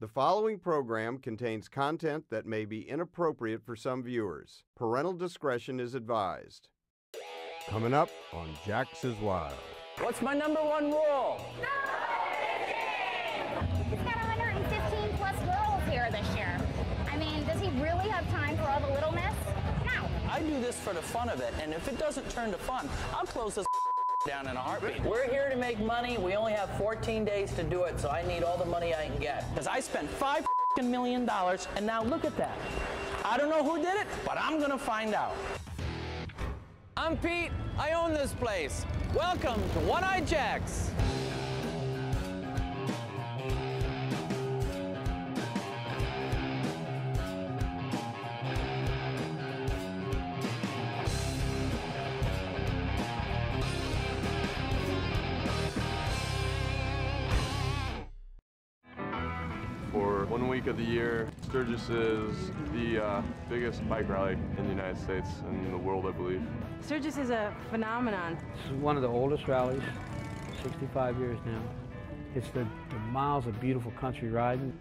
The following program contains content that may be inappropriate for some viewers. Parental discretion is advised. Coming up on Jax is Wild. What's my number one rule? He's got 115 plus girls here this year. I mean, does he really have time for all the littleness? No. I do this for the fun of it, and if it doesn't turn to fun, I'll close this down in a heartbeat. We're here to make money. We only have 14 days to do it, so I need all the money I can get. Because I spent $5 million, and now look at that. I don't know who did it, but I'm gonna find out. I'm Pete. I own this place. Welcome to One-Eyed Jax. For 1 week of the year, Sturgis is the biggest bike rally in the United States and the world, I believe. Sturgis is a phenomenon. This is one of the oldest rallies, 65 years now. It's the miles of beautiful country riding,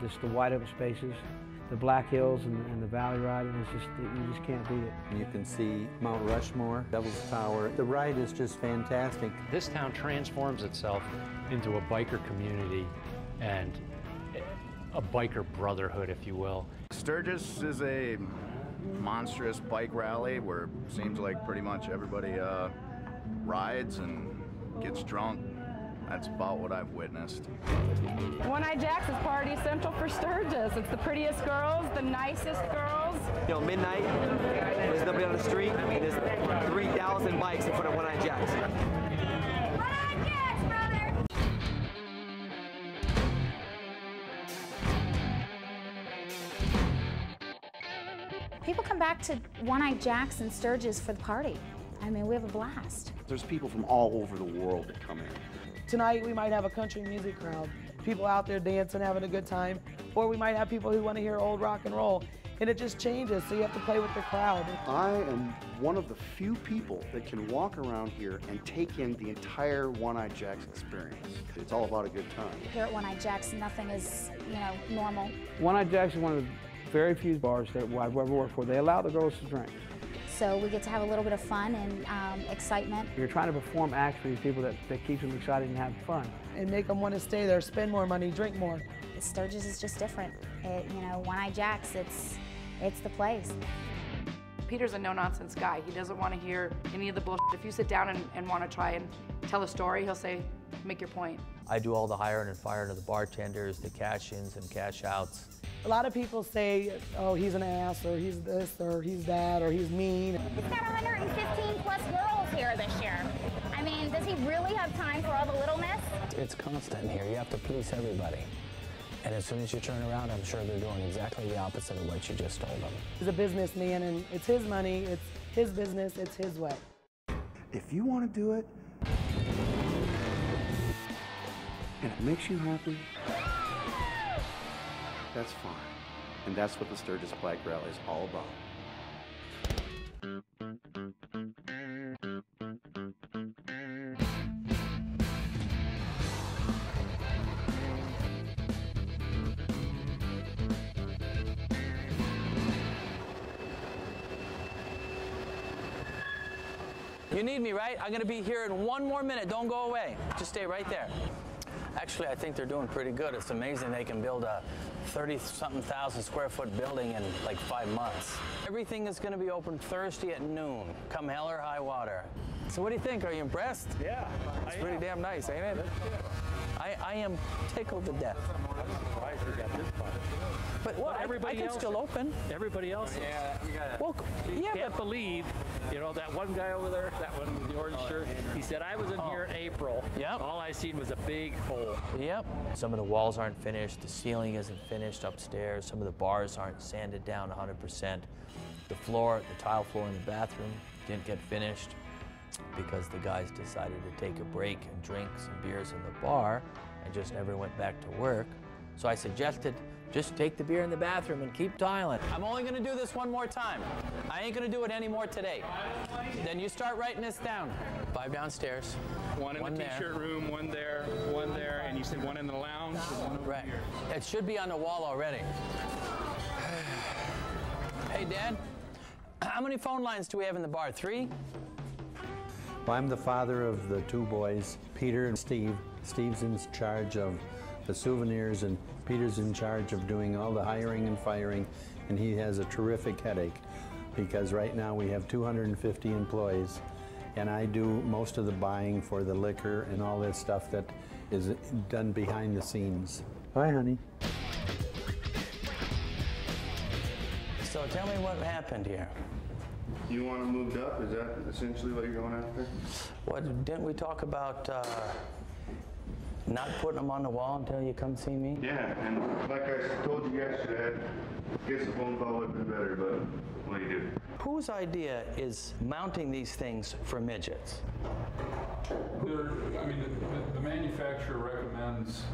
just the wide open spaces, the Black Hills and the valley riding. It's just, you just can't beat it. You can see Mount Rushmore, Devil's Tower. The ride is just fantastic. This town transforms itself into a biker community and a biker brotherhood, if you will. Sturgis is a monstrous bike rally where it seems like pretty much everybody rides and gets drunk. That's about what I've witnessed. One-Eyed Jax is party central for Sturgis. It's the prettiest girls, the nicest girls. You know, midnight, there's nobody on the street, and there's 3,000 bikes in front of One-Eyed Jax. One-Eyed Jax, brother! People come back to One-Eyed Jax and Sturgis for the party. I mean, we have a blast. There's people from all over the world that come in. Tonight we might have a country music crowd, people out there dancing, having a good time, or we might have people who want to hear old rock and roll, and it just changes, so you have to play with the crowd. I am one of the few people that can walk around here and take in the entire One-Eyed Jax experience. It's all about a good time. Here at One-Eyed Jax, nothing is, normal. One-Eyed Jax is one of the very few bars that I've ever worked for. They allow the girls to drink. So we get to have a little bit of fun and excitement. You're trying to perform acts for these people that keeps them excited and having fun. And make them want to stay there, spend more money, drink more. Sturgis is just different. One-Eyed Jax, it's the place. Peter's a no-nonsense guy. He doesn't want to hear any of the bullshit. If you sit down and want to try and tell a story, he'll say, make your point. I do all the hiring and firing of the bartenders, the cash-ins and cash-outs. A lot of people say, oh, he's an ass, or he's this, or he's that, or he's mean. He's got 115 plus girls here this year. I mean, does he really have time for all the littleness? It's constant here. You have to please everybody. And as soon as you turn around, I'm sure they're doing exactly the opposite of what you just told them. He's a businessman, and it's his money, it's his business, it's his way. If you want to do it, and it makes you happy, that's fine. And that's what the Sturgis Bike Rally is all about. You need me, right? I'm gonna be here in 1 more minute. Don't go away. Just stay right there. Actually, I think they're doing pretty good. It's amazing they can build a 30-something thousand square foot building in like 5 months. Everything is gonna be open Thursday at noon, come hell or high water. So what do you think? Are you impressed? Yeah. It's pretty damn nice, ain't it? I am tickled to death. I'm surprised we got this far. But what? I can still open. Everybody else. Yeah, we got it. Well, yeah, can't believe, that one guy over there, that one with the orange shirt, he said, I was in here in April. Yep. All I seen was a big hole. Yep. Some of the walls aren't finished. The ceiling isn't finished upstairs. Some of the bars aren't sanded down 100%. The floor, the tile floor in the bathroom didn't get finished because the guys decided to take a break and drink some beers in the bar and just never went back to work. So I suggested just take the beer in the bathroom and keep tiling. I'm only gonna do this 1 more time. I ain't gonna do it anymore today. Then you start writing this down. 5 downstairs, One in the t-shirt room, one there, and you said one in the lounge, and one over Right. here. It should be on the wall already. Hey, Dad, how many phone lines do we have in the bar? 3? Well, I'm the father of the 2 boys, Peter and Steve. Steve's in charge of the souvenirs, and Peter's in charge of doing all the hiring and firing, and he has a terrific headache because right now we have 250 employees, and I do most of the buying for the liquor and all that stuff that is done behind the scenes. Hi, honey. So tell me what happened here. You want them moved up? Is that essentially what you're going after? What, didn't we talk about not putting them on the wall until you come see me? Yeah, and like I told you yesterday, I guess a phone call would have been better, but what do you do? Whose idea is mounting these things for midgets? I mean, the manufacturer recommends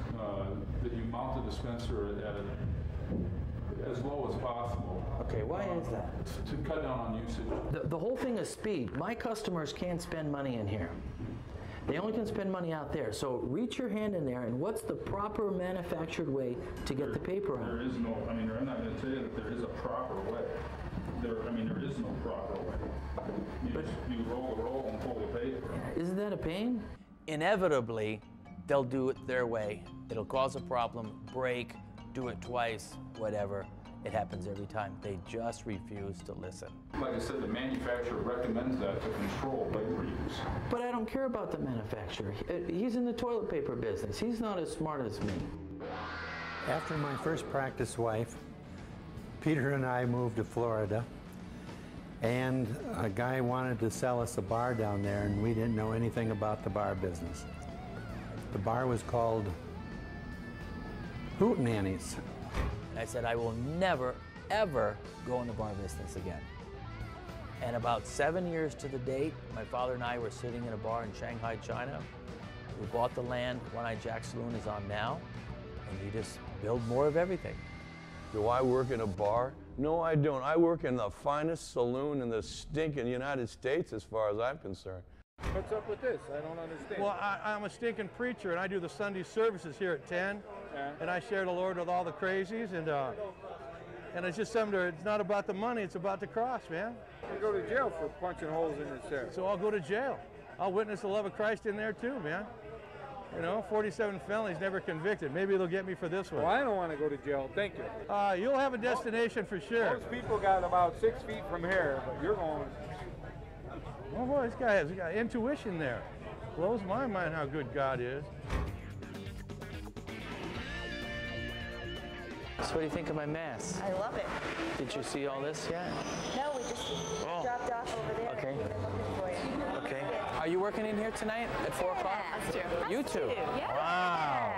that you mount the dispenser at as low as possible. Okay, why is that? To cut down on usage. The whole thing is speed. My customers can't spend money in here. They only can spend money out there. So reach your hand in there, and what's the proper manufactured way to get the paper out? There is no, I mean, I'm not going to tell you that there is a proper way. There is no proper way. You roll the roll and pull the paper. Isn't that a pain? Inevitably, they'll do it their way. It'll cause a problem, break, do it twice, whatever. It happens every time. They just refuse to listen. Like I said, the manufacturer recommends that to control paper use. But I don't care about the manufacturer. He's in the toilet paper business. He's not as smart as me. After my first practice wife, Peter and I moved to Florida, and a guy wanted to sell us a bar down there, and we didn't know anything about the bar business. The bar was called Hootenannies. I said, I will never, ever go in the bar business again. And about 7 years to the date, my father and I were sitting in a bar in Shanghai, China. We bought the land One Eye Jack Saloon is on now, and you just build more of everything. Do I work in a bar? No, I don't. I work in the finest saloon in the stinking United States as far as I'm concerned. What's up with this? I don't understand. Well, I'm a stinking preacher, and I do the Sunday services here at 10, and I share the Lord with all the crazies, and it's just something. It's not about the money; it's about the cross, man. You go to jail for punching holes in this chair. So I'll go to jail. I'll witness the love of Christ in there too, man. You know, 47 felonies, never convicted. Maybe they'll get me for this one. Well, I don't want to go to jail. Thank you. You'll have a destination for sure. Most people got about 6 feet from here, but you're going. Oh boy, this guy has got intuition there. Blows my mind how good God is. So what do you think of my mask? I love it. Did you see all this yet? No, we just dropped off over there. Okay. We're looking for you. Okay. Are you working in here tonight at 4 o'clock? Us too. You two? Yeah. Wow.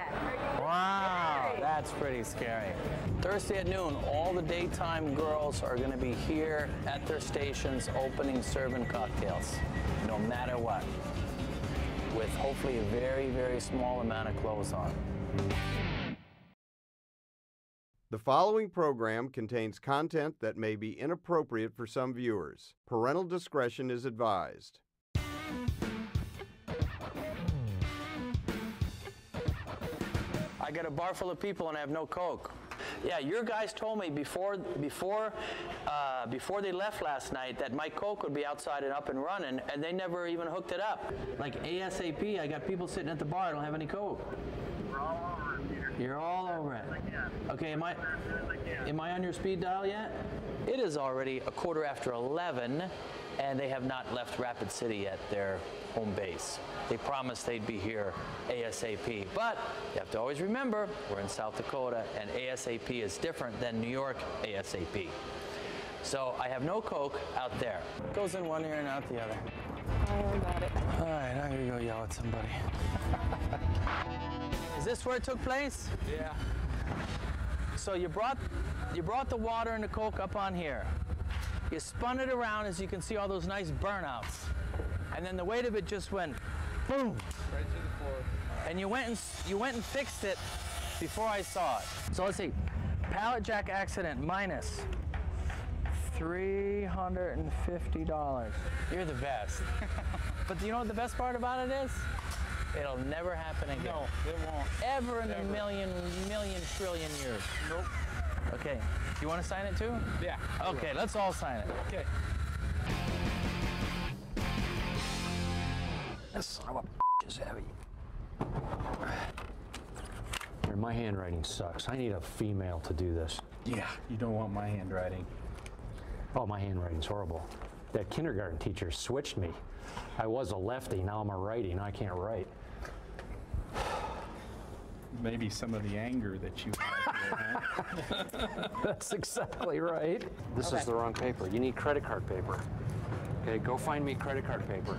Wow. That's pretty scary. Thursday at noon, all the daytime girls are going to be here at their stations opening, serving cocktails, no matter what, with hopefully a very, very small amount of clothes on. The following program contains content that may be inappropriate for some viewers. Parental discretion is advised. I got a bar full of people and I have no Coke. Yeah, your guys told me before they left last night that my Coke would be outside and up and running, and they never even hooked it up. Like ASAP, I got people sitting at the bar, I don't have any Coke. We're all over it, Peter. You're all over it. Okay, am I on your speed dial yet? It is already 11:15, and they have not left Rapid City at their home base. They promised they'd be here ASAP, but you have to always remember, we're in South Dakota, and ASAP is different than New York ASAP. So I have no Coke out there. Goes in one ear and out the other. I got it. All right, I'm gonna go yell at somebody. Is this where it took place? Yeah. So you brought the water and the Coke up on here. You spun it around, as you can see all those nice burnouts. And then the weight of it just went boom. Right to the floor. And you went and fixed it before I saw it. So let's see. Pallet jack accident minus $350. You're the best. But you know what the best part about it is? It'll never happen again. No, it won't. Ever in a Ever. million trillion years. Nope. Okay. You want to sign it too? Yeah. Okay, let's all sign it. Okay. This son of a is heavy. Here, my handwriting sucks. I need a female to do this. Yeah, you don't want my handwriting. Oh, my handwriting's horrible. That kindergarten teacher switched me. I was a lefty, now I'm a righty, now I can't write. Maybe some of the anger that you have there, huh? That's exactly right. This is the wrong paper. You need credit card paper. Okay, go find me credit card paper.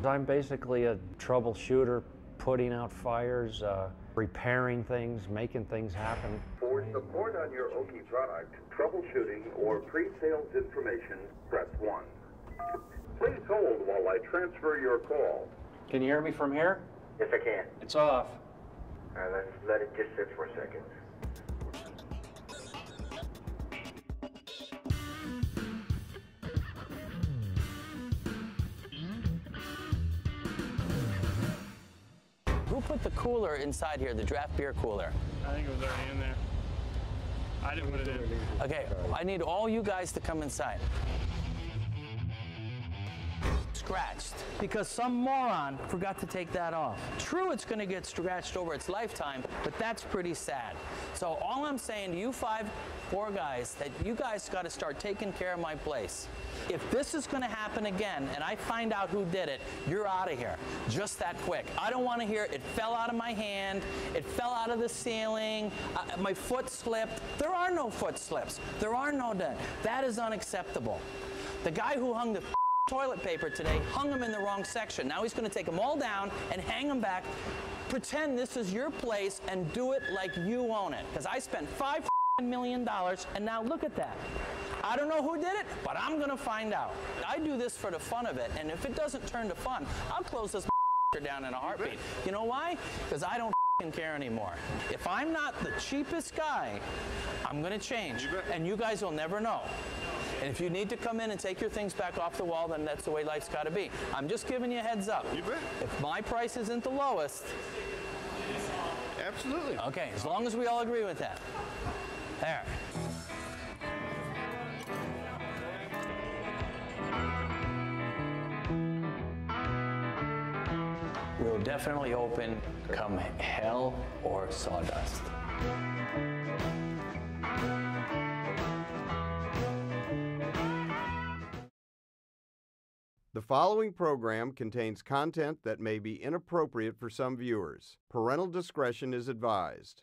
I'm basically a troubleshooter, putting out fires, repairing things, making things happen. For support on your Oki product, troubleshooting, or pre-sales information, press 1. Please hold while I transfer your call. Can you hear me from here? Yes, I can. It's off. All right, let's let it just sit for a second. Who put the cooler inside here, the draft beer cooler? I think it was already in there. I didn't put it in. Okay, I need all you guys to come inside. Scratched because some moron forgot to take that off. True, it's going to get scratched over its lifetime, but that's pretty sad. So all I'm saying to you four guys, that you guys got to start taking care of my place. If this is going to happen again and I find out who did it, you're out of here. Just that quick. I don't want to hear it fell out of my hand, it fell out of the ceiling, my foot slipped. There are no foot slips. There are no dead. That is unacceptable. The guy who hung the toilet paper today hung them in the wrong section. Now he's going to take them all down and hang them back. Pretend this is your place and do it like you own it. Because I spent $5 million and now look at that. I don't know who did it, but I'm going to find out. I do this for the fun of it, and if it doesn't turn to fun, I'll close this down in a heartbeat. You know why? Because I don't care anymore. If I'm not the cheapest guy, I'm going to change, and you guys will never know. And if you need to come in and take your things back off the wall, then that's the way life's got to be. I'm just giving you a heads up. You bet. If my price isn't the lowest. Absolutely. Okay, as long as we all agree with that. There. We'll definitely open come hell or sawdust. The following program contains content that may be inappropriate for some viewers. Parental discretion is advised.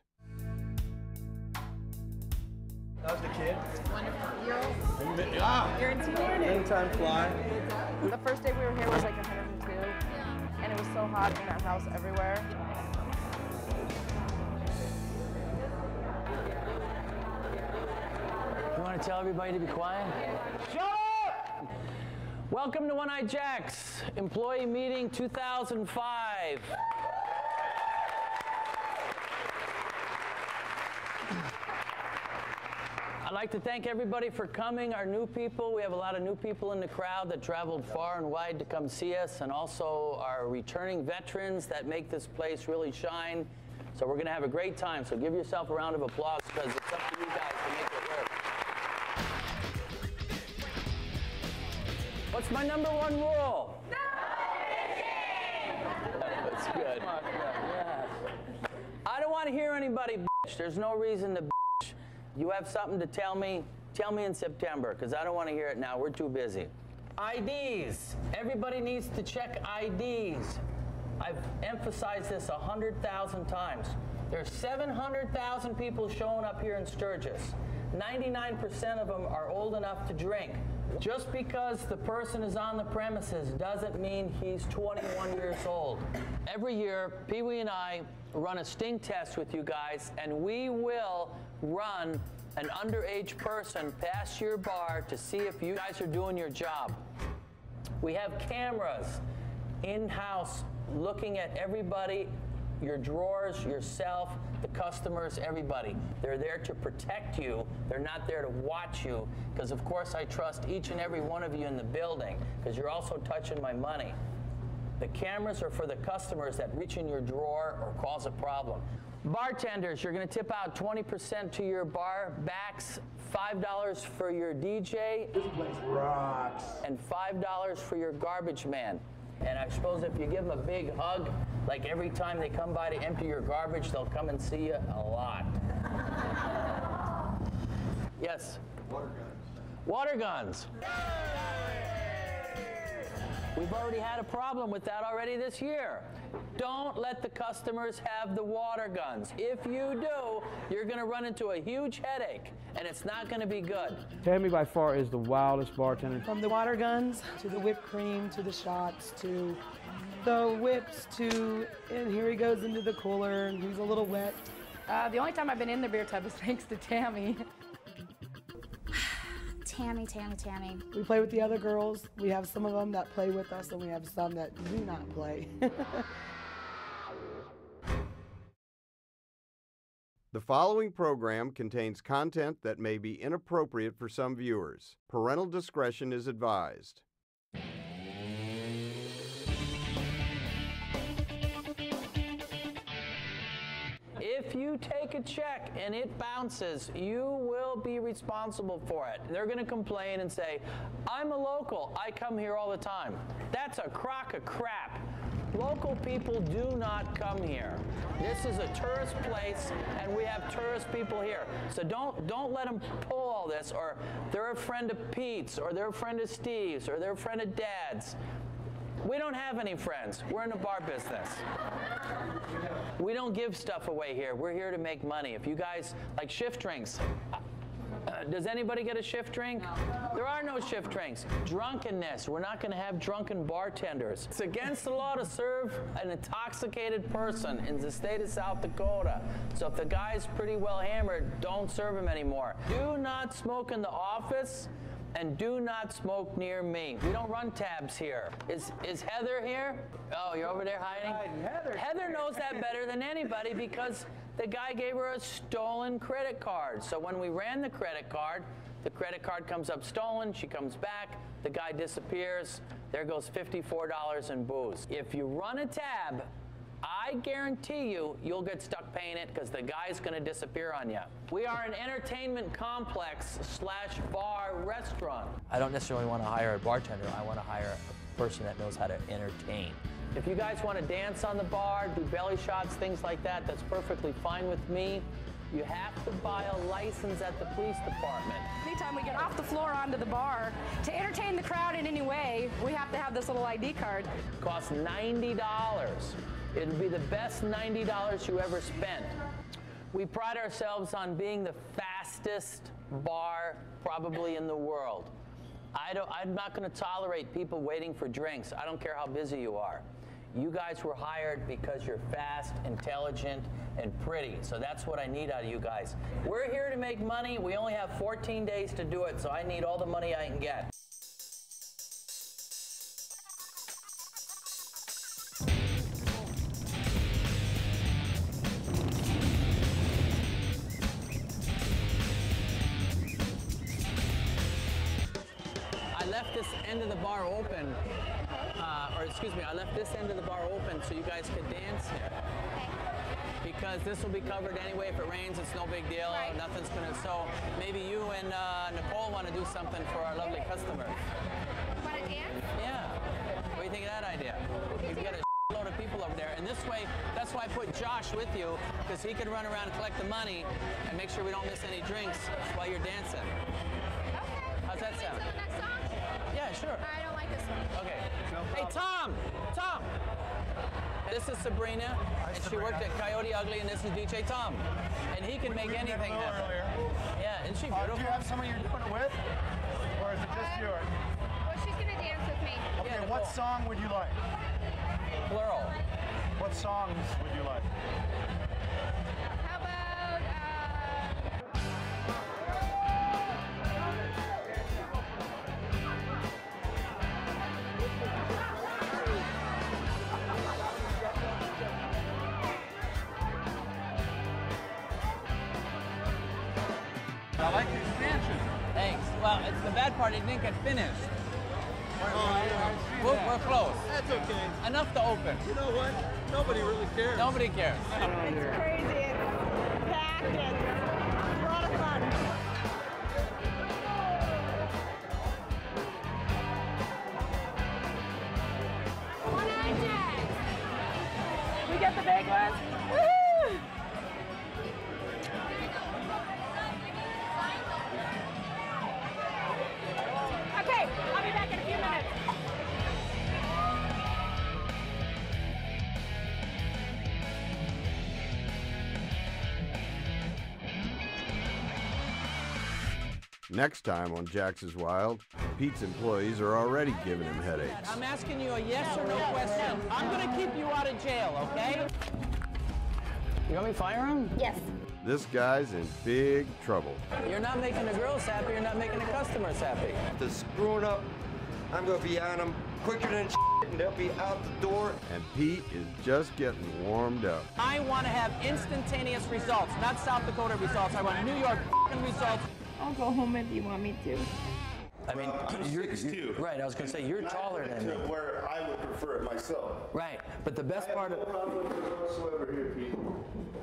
How's the kid? Wonderful. You're intimidating. time fly. The first day we were here was like 102, and it was so hot in our house everywhere. You want to tell everybody to be quiet? Shut up! Welcome to One-Eyed Jacks, Employee Meeting 2005. I'd like to thank everybody for coming, our new people. We have a lot of new people in the crowd that traveled far and wide to come see us, and also our returning veterans that make this place really shine. So we're going to have a great time, so give yourself a round of applause because it's up to you guys to make it work. What's my number one rule? No bitching! That's good. Yeah. I don't want to hear anybody bitch. There's no reason to bitch. You have something to tell me in September, because I don't want to hear it now. We're too busy. IDs. Everybody needs to check IDs. I've emphasized this 100,000 times. There's 700,000 people showing up here in Sturgis. 99% of them are old enough to drink. Just because the person is on the premises doesn't mean he's 21 years old. Every year, Pee Wee and I run a sting test with you guys, and we will run an underage person past your bar to see if you guys are doing your job. We have cameras in-house looking at everybody, your drawers, yourself, the customers, everybody. They're there to protect you. They're not there to watch you, because of course I trust each and every one of you in the building, because you're also touching my money. The cameras are for the customers that reach in your drawer or cause a problem. Bartenders, you're going to tip out 20% to your bar backs, $5 for your DJ. This place rocks. And $5 for your garbage man. And I suppose if you give them a big hug, like every time they come by to empty your garbage, they'll come and see you a lot. Yes? Water guns. Water guns. We've already had a problem with that already this year. Don't let the customers have the water guns. If you do, you're going to run into a huge headache, and it's not going to be good. Tammy by far is the wildest bartender. From the water guns, to the whipped cream, to the shots, to the whips, to, and here he goes into the cooler, and he's a little wet. The only time I've been in the beer tub is thanks to Tammy. Tammy, Tammy, Tammy. We play with the other girls. We have some of them that play with us, and we have some that do not play. The following program contains content that may be inappropriate for some viewers. Parental discretion is advised. If you take a check and it bounces, you will be responsible for it. They're going to complain and say, I'm a local, I come here all the time. That's a crock of crap. Local people do not come here. This is a tourist place, and we have tourist people here. So don't let them pull all this, or they're a friend of Pete's, or they're a friend of Steve's, or they're a friend of Dad's. We don't have any friends. We're in the bar business. We don't give stuff away here. We're here to make money. If you guys like shift drinks, does anybody get a shift drink? No. There are no shift drinks. Drunkenness. We're not going to have drunken bartenders. It's against the law to serve an intoxicated person in the state of South Dakota. So if the guy's pretty well hammered, don't serve him anymore. Do not smoke in the office. And do not smoke near me. We don't run tabs here. Is Heather here? Oh, you're over there hiding? Heather knows that better than anybody because the guy gave her a stolen credit card. So when we ran the credit card comes up stolen, she comes back, the guy disappears, there goes $54 in booze. If you run a tab, I guarantee you'll get stuck paying it because the guy's going to disappear on you. We are an entertainment complex / bar restaurant. I don't necessarily want to hire a bartender. I want to hire a person that knows how to entertain. If you guys want to dance on the bar, do belly shots, things like that, that's perfectly fine with me. You have to buy a license at the police department. Anytime we get off the floor onto the bar, to entertain the crowd in any way, we have to have this little ID card. It costs $90. It'd be the best $90 you ever spent. We pride ourselves on being the fastest bar probably in the world. I'm not going to tolerate people waiting for drinks. I don't care how busy you are. You guys were hired because you're fast, intelligent, and pretty. So that's what I need out of you guys. We're here to make money. We only have 14 days to do it, so I need all the money I can get. This end of the bar open, I left this end of the bar open so you guys could dance here. Because this will be covered anyway. If it rains, it's no big deal. Right. Nothing's gonna. So maybe you and Nicole want to do something for our lovely customers. Want to dance? Yeah. What do you think of that idea? You can get a load of people over there, and this way, that's why I put Josh with you, because he can run around and collect the money and make sure we don't miss any drinks while you're dancing. Okay. How's that sound? Yeah, sure. I don't like this one. Okay. No problem. Hey, Tom! This is Sabrina, and she worked at Coyote Ugly, and this is DJ Tom. And he can make anything happen. Yeah, isn't she beautiful? Do you have someone you're doing it with? Or is it just yours? Well, she's going to dance with me. Okay, Yeah, what song would you like? Plural. What songs would you like? How about, I like the expansion. Thanks. Well, it's the bad part, it didn't get finished. We're closed. That's okay. Enough to open. You know what? Nobody really cares. Nobody cares. It's crazy. It's packed. It's a lot of fun. We get the big ones. Woo! Okay, I'll be back in a few minutes. Next time on Jax is Wild, Pete's employees are already giving him headaches. I'm asking you a yes or no question. I'm going to keep you out of jail, okay? You want me to fire him? Yes. This guy's in big trouble. You're not making the girls happy, you're not making the customers happy. They're screwing up. I'm going to be on them quicker than and they'll be out the door. And Pete is just getting warmed up. I want to have instantaneous results, not South Dakota results. I want New York results. I'll go home if you want me to. I mean, you're right. I was going to say you're taller than me. Where I would prefer it myself. Right, but the best part of no problem whatsoever here, Pete.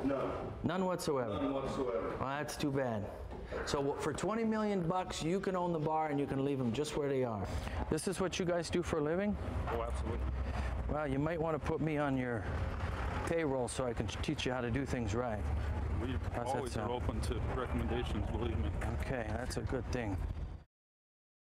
None. None whatsoever. None whatsoever. Well, that's too bad. So for $20 million, you can own the bar and you can leave them just where they are. This is what you guys do for a living? Oh, absolutely. Well, you might want to put me on your payroll so I can teach you how to do things right. We always are open to recommendations, believe me. Okay, that's a good thing.